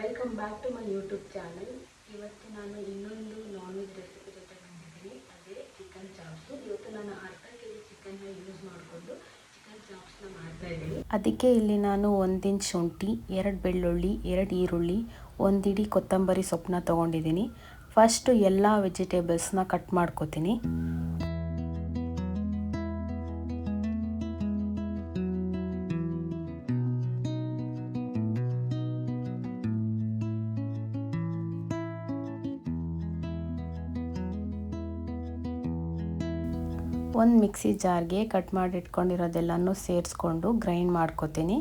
Welcome back to my YouTube channel. ಇವತ್ತು ನಾನು ಇನ್ನೊಂದು ನಾನ್ ವೆಜ್ ರೆಸಿಪಿ ಜೊತೆ ಬಂದಿದ್ದೀನಿ. ಅದೇ ಚಿಕನ್ ಚಾಪ್ಸು. ಇವತ್ತು ನಾನು ಅರ್ಧ ಕೆ ಜಿ ಚಿಕನ್ನ ಯೂಸ್ ಮಾಡಿಕೊಂಡು ಚಿಕನ್ ಚಾಪ್ಸ್ನ ಮಾಡ್ತಾ ಇದ್ದೀನಿ. ಅದಕ್ಕೆ ಇಲ್ಲಿ ನಾನು 1 ಇಂಚ್ ಶುಂಠಿ, 2 ಬೆಳ್ಳುಳ್ಳಿ, 2 ಈರುಳ್ಳಿ, 1 ಇಡೀ ಕೊತ್ತಂಬರಿ ಸೊಪ್ಪನ್ನ ತೊಗೊಂಡಿದ್ದೀನಿ. ಫಸ್ಟು ಎಲ್ಲ ವೆಜಿಟೇಬಲ್ಸ್ನ ಕಟ್ ಮಾಡ್ಕೋತೀನಿ. ಒಂದು ಮಿಕ್ಸಿ ಜಾರ್ಗೆ ಕಟ್ ಮಾಡಿ ಇಟ್ಕೊಂಡಿರೋದೆಲ್ಲನೂ ಸೇರಿಸ್ಕೊಂಡು ಗ್ರೈಂಡ್ ಮಾಡ್ಕೋತೀನಿ.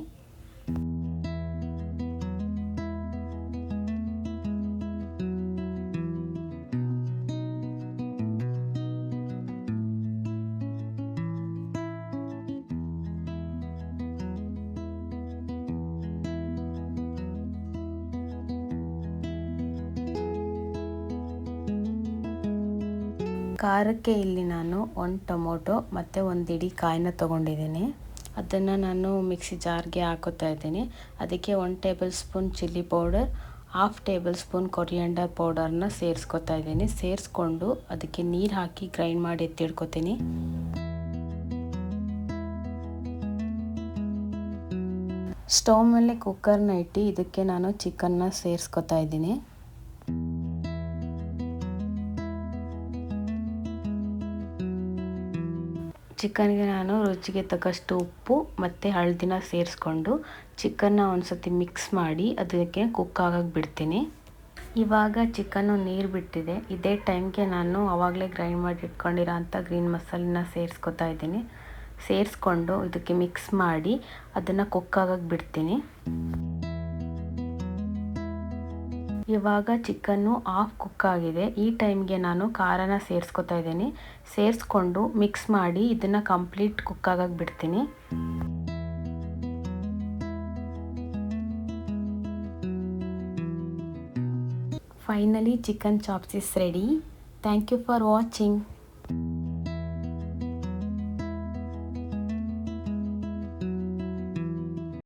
ಖಾರಕ್ಕೆ ಇಲ್ಲಿ ನಾನು 1 ಟೊಮೊಟೊ ಮತ್ತು 1 ಇಡೀ ಕಾಯಿನ ತೊಗೊಂಡಿದ್ದೀನಿ. ಅದನ್ನು ನಾನು ಮಿಕ್ಸಿ ಜಾರ್ಗೆ ಹಾಕೋತಾ ಇದ್ದೀನಿ. ಅದಕ್ಕೆ 1 tablespoon chilli powder, 1/2 tablespoon coriander ಪೌಡರ್ನ ಸೇರಿಸ್ಕೊತಾ ಇದ್ದೀನಿ. ಸೇರಿಸ್ಕೊಂಡು ಅದಕ್ಕೆ ನೀರು ಹಾಕಿ ಗ್ರೈಂಡ್ ಮಾಡಿ ಎತ್ತಿಡ್ಕೊತೀನಿ. ಸ್ಟವ್ ಮೇಲೆ ಕುಕ್ಕರ್ನ ಇಟ್ಟು ಇದಕ್ಕೆ ನಾನು ಚಿಕನ್ನ ಸೇರಿಸ್ಕೊತಾ ಇದ್ದೀನಿ. ಚಿಕನ್ಗೆ ನಾನು ರುಚಿಗೆ ತಕ್ಕಷ್ಟು ಉಪ್ಪು ಮತ್ತು ಹಳದಿನ ಸೇರಿಸ್ಕೊಂಡು ಚಿಕನ್ನ ಒಂದು ಸತಿ ಮಿಕ್ಸ್ ಮಾಡಿ ಅದಕ್ಕೆ ಕುಕ್ ಆಗಕ್ಕೆ ಬಿಡ್ತೀನಿ. ಇವಾಗ ಚಿಕನ್ನು ನೀರು ಬಿಟ್ಟಿದೆ. ಇದೇ ಟೈಮ್ಗೆ ನಾನು ಆವಾಗಲೇ ಗ್ರೈಂಡ್ ಮಾಡಿ ಇಟ್ಕೊಂಡಿರೋ ಅಂಥ ಗ್ರೀನ್ ಮಸಾಲೆನ ಸೇರಿಸ್ಕೊತಾ ಇದ್ದೀನಿ. ಸೇರಿಸ್ಕೊಂಡು ಇದಕ್ಕೆ ಮಿಕ್ಸ್ ಮಾಡಿ ಅದನ್ನು ಕುಕ್ ಆಗಕ್ಕೆ ಬಿಡ್ತೀನಿ. ಇವಾಗ ಚಿಕನ್ನು ಹಾಫ್ ಕುಕ್ ಆಗಿದೆ. ಈ ಟೈಮ್ಗೆ ನಾನು ಖಾರನ ಸೇರಿಸ್ಕೊತಾ ಇದ್ದೀನಿ. ಸೇರಿಸ್ಕೊಂಡು ಮಿಕ್ಸ್ ಮಾಡಿ ಇದನ್ನು ಕಂಪ್ಲೀಟ್ ಕುಕ್ ಆಗಕ್ಕೆ ಬಿಡ್ತೀನಿ. Finally chicken chops is ready. Thank you for watching.